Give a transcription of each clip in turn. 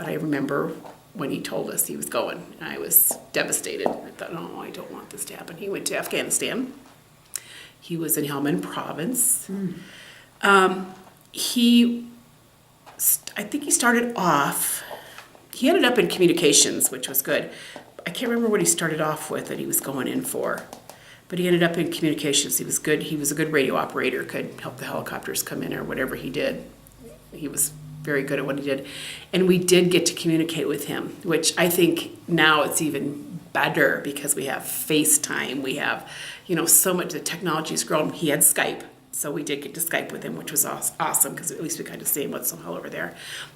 But I remember when he told us he was going, I was devastated. I thought, oh, I don't want this to happen. He went to Afghanistan. He was in Helmand Province. I think he started off, he ended up in communications, which was good. I can't remember what he started off with that he was going in for. But he ended up in communications. He was good. He was a good radio operator, could help the helicopters come in or whatever he did. He was very good at what he did. And we did get to communicate with him, which I think now it's even better because we have FaceTime. We have, so much, the technology's grown. He had Skype. So we did get to Skype with him, which was awesome because at least we kind of see what's the hell over there.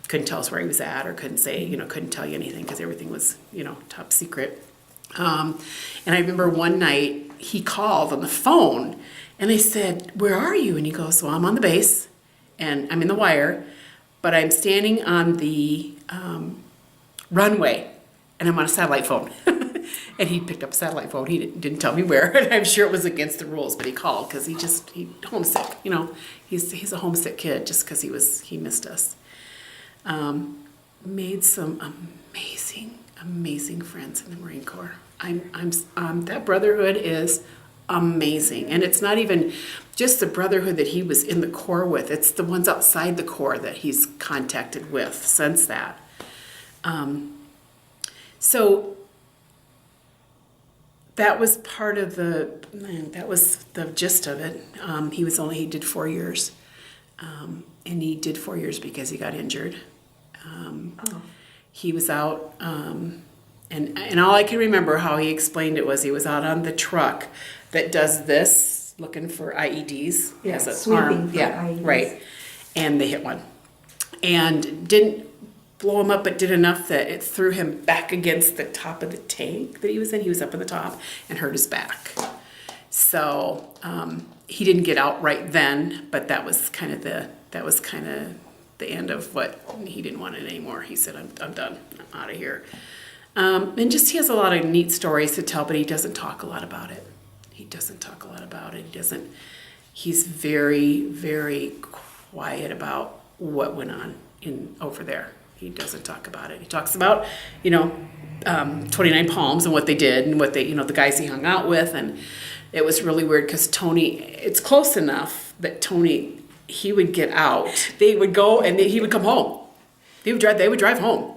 Couldn't tell us where he was at or couldn't say, couldn't tell you anything because everything was, top secret. And I remember one night he called on the phone and I said, where are you? And he goes, well, I'm on the base and I'm in the wire, but I'm standing on the runway and I'm on a satellite phone. And he picked up a satellite phone. He didn't tell me where. And I'm sure it was against the rules, but he called because he homesick. He's a homesick kid just because he missed us. Made some amazing friends in the Marine Corps. That brotherhood is amazing. And it's not even just the brotherhood that he was in the Corps with. It's the ones outside the Corps that he's contacted with since that. So that was part of that was the gist of it. He did 4 years. And he did 4 years because he got injured. He was out, and all I can remember how he explained it was he was out on the truck that does this, looking for IEDs. Yeah, sweeping for IEDs. Right. And they hit one. And didn't blow him up, but did enough that it threw him back against the top of the tank that he was in. He was up in the top and hurt his back. So he didn't get out right then, but that was kind of the end of what he didn't want it anymore. He said, I'm done. I'm out of here. And just he has a lot of neat stories to tell, but he doesn't talk a lot about it. He's very, very quiet about what went on over there. He doesn't talk about it. He talks about, 29 Palms and what they did and what they, the guys he hung out with. And it was really weird because Tony, it's close enough that Tony, he would get out. They would go and he would come home. They would drive home.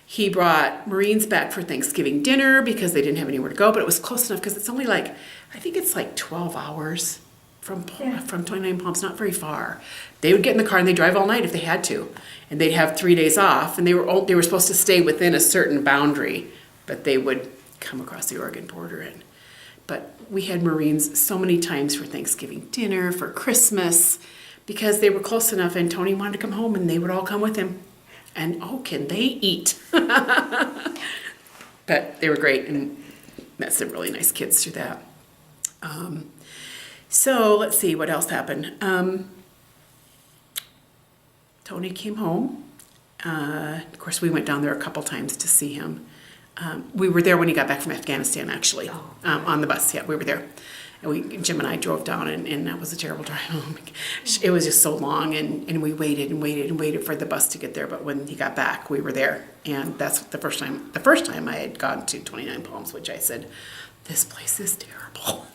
He brought Marines back for Thanksgiving dinner because they didn't have anywhere to go, but it was close enough because it's only I think it's 12 hours from 29 Palms, not very far. They would get in the car and they'd drive all night if they had to. And they'd have 3 days off, and they were supposed to stay within a certain boundary, but they would come across the Oregon border. But we had Marines so many times for Thanksgiving dinner, for Christmas, because they were close enough, and Tony wanted to come home, and they would all come with him. And, can they eat? But they were great, and met some really nice kids through that. So let's see, what else happened? Tony came home. Of course, we went down there a couple times to see him. We were there when he got back from Afghanistan, actually, on the bus. Yeah, we were there. And Jim and I drove down, and that was a terrible drive home. It was just so long, and we waited and waited and waited for the bus to get there. But when he got back, we were there, and that's the first time I had gone to 29 Palms, which I said, this place is terrible.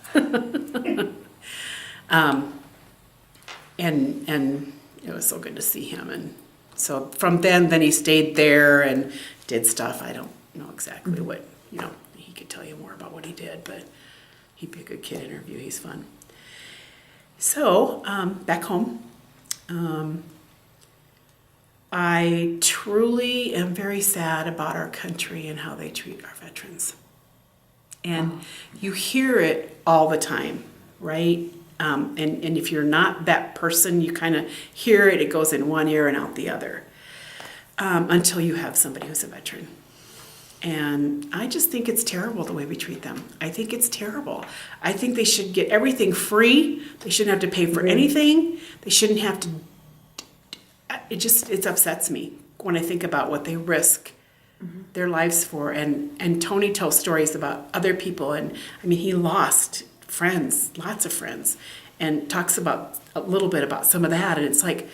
And it was so good to see him. And so from then he stayed there and did stuff. I don't know exactly what, he could tell you more about what he did, but he'd be a good kid interview. He's fun. So, back home, I truly am very sad about our country and how they treat our veterans. And you hear it all the time, right? And if you're not that person, you kind of hear it. It goes in one ear and out the other until you have somebody who's a veteran. And I just think it's terrible the way we treat them. I think it's terrible. I think they should get everything free. They shouldn't have to pay for anything. They shouldn't have to. It upsets me when I think about what they risk their lives for. And Tony tells stories about other people. And I mean, he lost friends, lots of friends, and talks about a little bit about some of that. And it's like,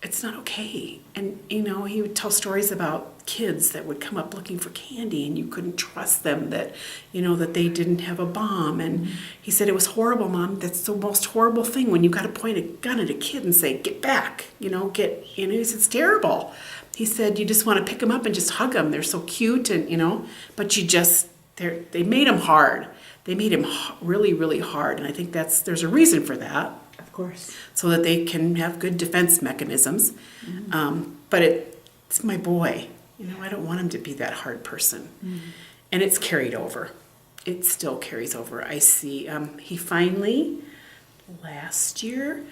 it's not okay. And, you know, he would tell stories about kids that would come up looking for candy and you couldn't trust them that, you know, that they didn't have a bomb. And he said, it was horrible, Mom. That's the most horrible thing when you got to point a gun at a kid and say, get back, you know, he said, it's terrible. He said, you just want to pick them up and just hug them. They're so cute and, you know, but they made him hard. They made him really, really hard. And I think there's a reason for that. Of course. So that they can have good defense mechanisms. But it's my boy. You know, I don't want him to be that hard person. And it's carried over. It still carries over. I see he finally, last year,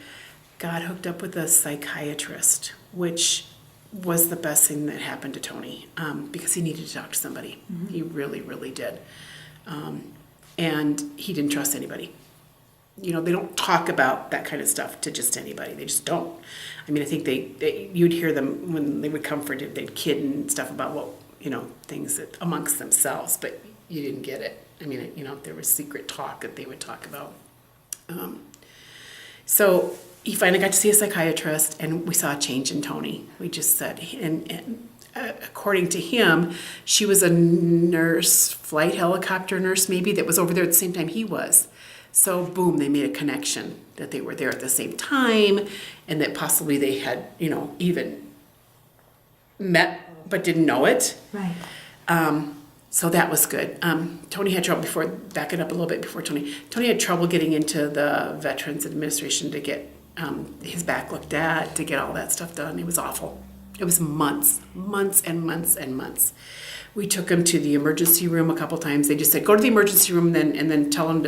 got hooked up with a psychiatrist, which was the best thing that happened to Tony, because he needed to talk to somebody. He really, really did. And he didn't trust anybody. You know, they don't talk about that kind of stuff to just anybody. They just don't. I mean, I think you'd hear them when they would come for it, they'd kid and stuff about, well, you know, things that amongst themselves, but you didn't get it. I mean, you know, there was secret talk that they would talk about. So he finally got to see a psychiatrist, and we saw a change in Tony. We just said, and according to him, she was a nurse, flight helicopter nurse maybe, that was over there at the same time he was. So boom, they made a connection that they were there at the same time, and that possibly they had, you know, even met but didn't know it. Right. So that was good. Tony had trouble back it up a little bit before Tony had trouble getting into the Veterans Administration to get his back looked at, to get all that stuff done. It was awful. It was months and months. We took him to the emergency room a couple times. They just said, go to the emergency room and then tell him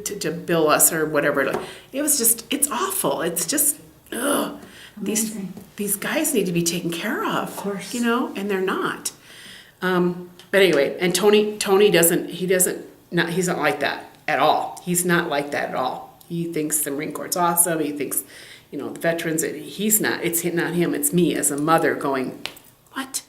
to bill us or whatever. It was just, it's awful. It's just, ugh. These guys need to be taken care of. course. You know, and they're not. But anyway, and Tony he's not like that at all. He's not like that at all. He thinks the Marine Corps is awesome. He thinks, you know, the veterans, it's not him, it's me as a mother going, what?